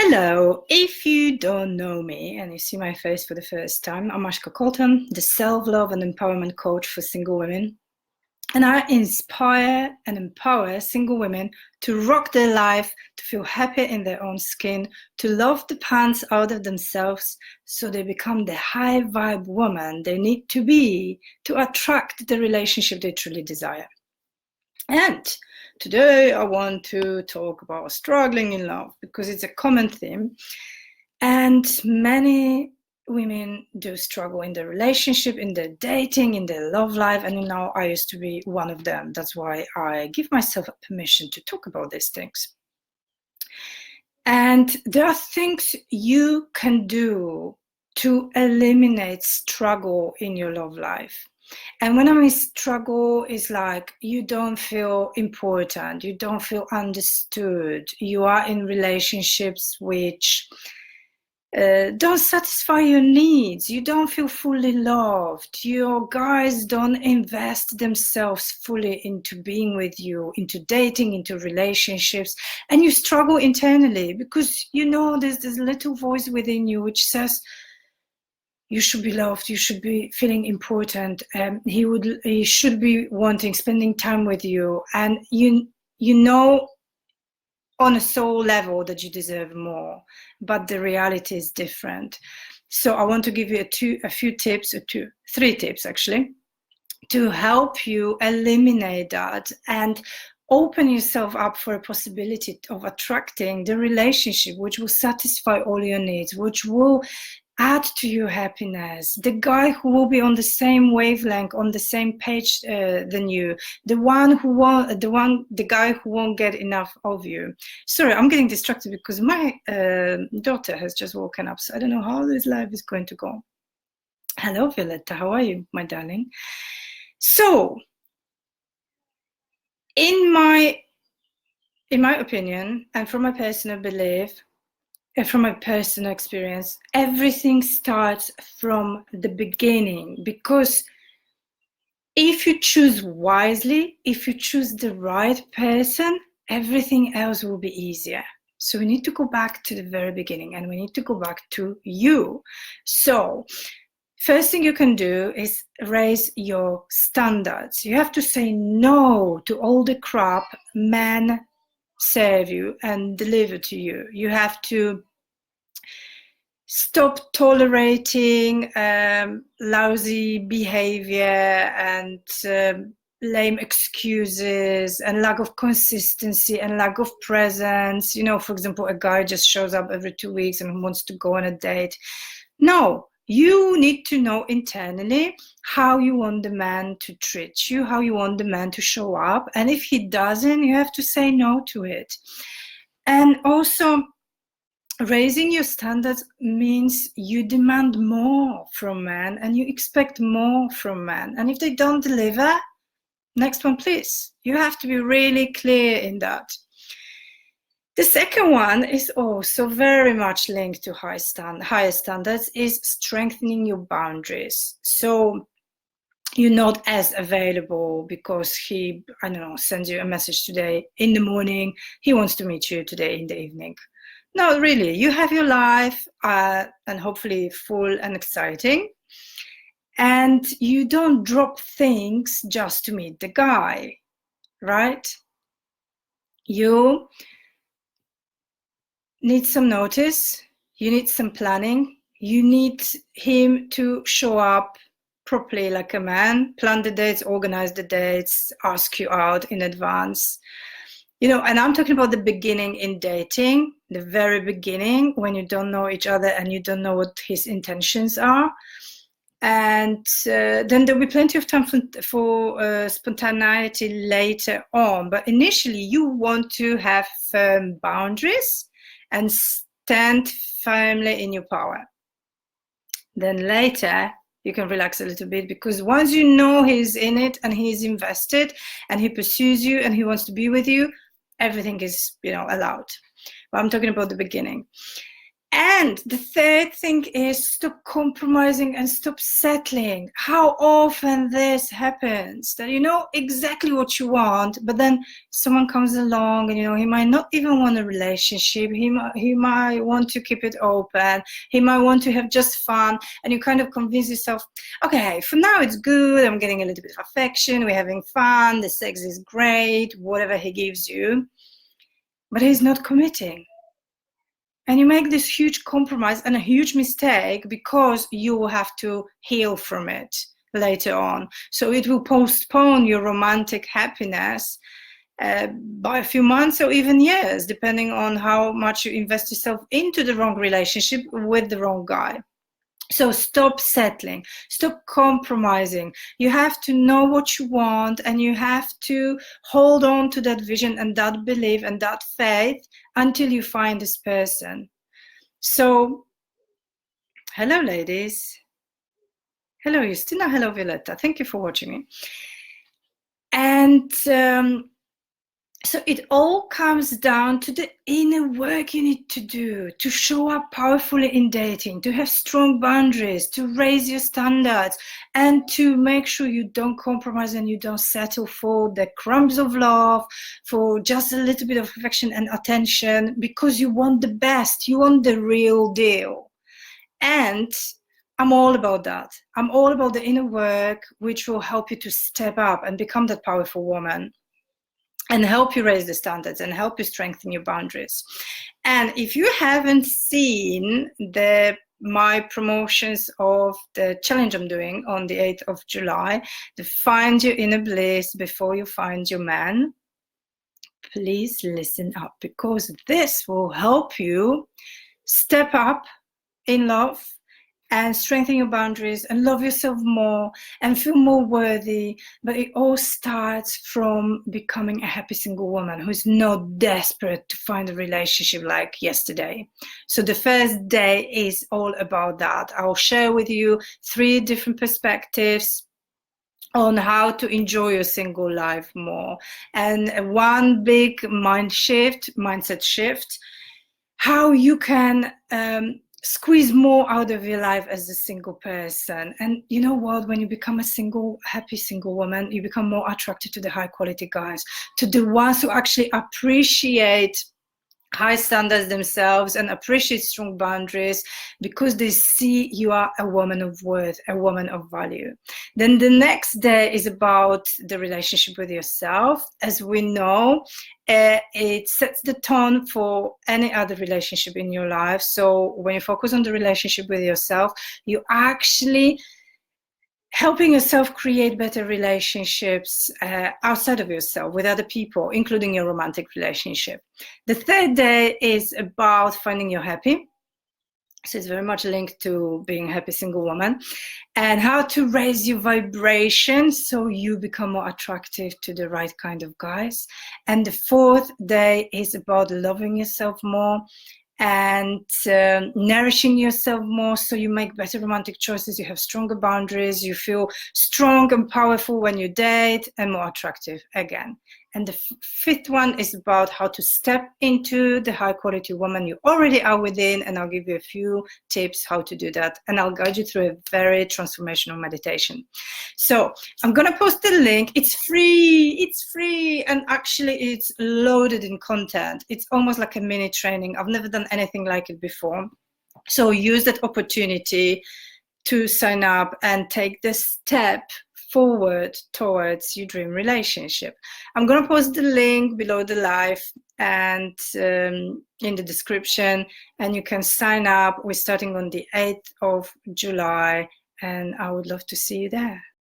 Hello, if you don't know me and you see my face for the first time, I'm Ashka Colton, the self-love and empowerment coach for single women. And I inspire and empower single women to rock their life, to feel happy in their own skin, to love the pants out of themselves so they become the high vibe woman they need to be to attract the relationship they truly desire. And today I want to talk about struggling in love because it's a common theme. And many women do struggle in their relationship, in their dating, in their love life. And now I used to be one of them. That's why I give myself permission to talk about these things. And there are things you can do to eliminate struggle in your love life. And when I mean struggle, is like you don't feel important, you don't feel understood, you are in relationships which don't satisfy your needs, you don't feel fully loved, your guys don't invest themselves fully into being with you, into dating, into relationships, and you struggle internally because you know there's this little voice within you which says, you should be loved, you should be feeling important, he should be wanting, spending time with you, and you know on a soul level that you deserve more, but the reality is different. So I want to give you three tips actually, to help you eliminate that and open yourself up for a possibility of attracting the relationship which will satisfy all your needs, which will add to your happiness, the guy who will be on the same wavelength, on the same page than you, the guy who won't get enough of you. Sorry, I'm getting distracted because my daughter has just woken up, so I don't know how this live is going to go. Hello, Violetta, how are you, my darling? So, in my opinion, and from my personal belief, from my personal experience, everything starts from the beginning, because if you choose wisely, if you choose the right person, everything else will be easier. So we need to go back to the very beginning, and we need to go back to you. So first thing you can do is raise your standards. You have to say no to all the crap men serve you and deliver to you. You have to stop tolerating lousy behavior and lame excuses and lack of consistency and lack of presence. You know, for example, a guy just shows up every 2 weeks and wants to go on a date. No, you need to know internally how you want the man to treat you, how you want the man to show up. And if he doesn't, you have to say no to it. And also, raising your standards means you demand more from men and you expect more from men. And if they don't deliver, next one, please. You have to be really clear in that. The second one is also very much linked to higher standards, is strengthening your boundaries. So you're not as available because he, I don't know, sends you a message today in the morning, he wants to meet you today in the evening. No, really, you have your life and hopefully full and exciting. And you don't drop things just to meet the guy, right? You need some notice, you need some planning, you need him to show up properly like a man, plan the dates, organize the dates, ask you out in advance. You know, and I'm talking about the beginning in dating, the very beginning, when you don't know each other and you don't know what his intentions are. And then there'll be plenty of time for spontaneity later on. But initially, you want to have firm boundaries and stand firmly in your power. Then later, you can relax a little bit, because once you know he's in it and he's invested and he pursues you and he wants to be with you, everything is, allowed. But I'm talking about the beginning. And the third thing is stop compromising and stop settling. How often this happens, that you know exactly what you want, but then someone comes along and, you know, he might not even want a relationship. He might want to keep it open. He might want to have just fun. And you kind of convince yourself, okay, for now it's good. I'm getting a little bit of affection. We're having fun. The sex is great, whatever he gives you. But he's not committing. And you make this huge compromise and a huge mistake because you will have to heal from it later on. So it will postpone your romantic happiness by a few months or even years, depending on how much you invest yourself into the wrong relationship with the wrong guy. So stop settling, stop compromising. You have to know what you want, and you have to hold on to that vision and that belief and that faith until you find this person. So, hello ladies. Hello Justina, hello Violetta. Thank you for watching me. And so it all comes down to the inner work you need to do to show up powerfully in dating, to have strong boundaries, to raise your standards, and to make sure you don't compromise and you don't settle for the crumbs of love, for just a little bit of affection and attention, because you want the best, you want the real deal. And I'm all about that. I'm all about the inner work, which will help you to step up and become that powerful woman, and help you raise the standards and help you strengthen your boundaries. And if you haven't seen my promotions of the challenge I'm doing on the 8th of July, to find your inner bliss before you find your man, please listen up, because this will help you step up in love and strengthen your boundaries and love yourself more and feel more worthy. But it all starts from becoming a happy single woman who's not desperate to find a relationship like yesterday. So the first day is all about that. I'll share with you 3 different perspectives on how to enjoy your single life more, and one big mindset shift, how you can squeeze more out of your life as a single person. And you know what, when you become a happy single woman, you become more attracted to the high quality guys, to the ones who actually appreciate high standards themselves and appreciate strong boundaries, because they see you are a woman of worth, a woman of value. Then the next day is about the relationship with yourself. As we know, it sets the tone for any other relationship in your life. So when you focus on the relationship with yourself, you actually helping yourself create better relationships outside of yourself with other people, including your romantic relationship. The third day is about finding your happy. So it's very much linked to being a happy single woman, and how to raise your vibration so you become more attractive to the right kind of guys. And the fourth day is about loving yourself more and nourishing yourself more, so you make better romantic choices, you have stronger boundaries, you feel strong and powerful when you date, and more attractive again. And the fifth one is about how to step into the high quality woman you already are within, and I'll give you a few tips how to do that, and I'll guide you through a very transformational meditation. So I'm gonna post the link. It's free, and actually it's loaded in content. It's almost like a mini training. I've never done anything like it before, so use that opportunity to sign up and take the step forward towards your dream relationship. I'm going to post the link below the live and in the description, and you can sign up. We're starting on the 8th of July, and I would love to see you there.